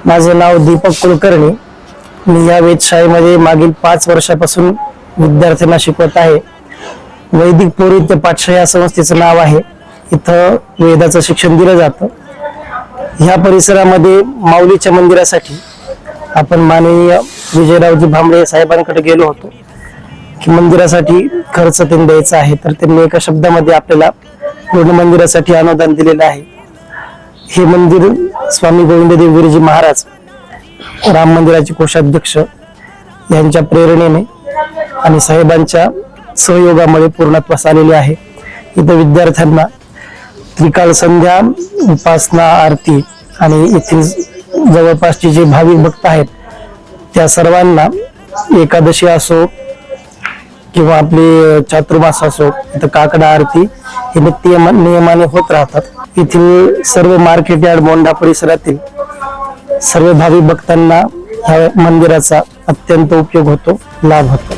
माझे नाव दीपक कुलकर्णी। मी या वेधशाळेमध्ये मागील 5 वर्षापासून विद्यार्थ्यांना शिकवत आहे। वैदिक पौरोहित्य पाठशाळा या संस्थेचं नाव आहे। इथं वेदाचं शिक्षण दिलं जातं। ह्या परिसरामध्ये माऊलीच्या मंदिरासाठी आपण माननीय विजयरावजी भांबळे साहेबांकडे गेलो होतो की मंदिरासाठी खर्च त्यांनी द्यायचा आहे, तर त्यांनी एका शब्दामध्ये आपल्याला पूर्ण मंदिरासाठी अनुदान दिलेलं आहे। हे मंदिर स्वामी गोविंददेव गिरीजी महाराज राम मंदिराचे कोषाध्यक्ष यांच्या प्रेरणेने आणि साहेबांच्या सहयोगामुळे पूर्णत्वास आलेले आहे। इथं विद्यार्थ्यांना त्रिकाल संध्या, उपासना, आरती आणि येथील जवळपासचे जे भाविक भक्त आहेत त्या सर्वांना एकादशी असो किंवा आपली चातुर्मास असो, इथं काकडा आरती हे नित्य नियमाने होत राहतात। येथील सर्व मार्केट यार्ड मोंढा परिसरातील सर्व भाविक भक्तांना ह्या मंदिराचा अत्यंत उपयोग होतो, लाभ होतो।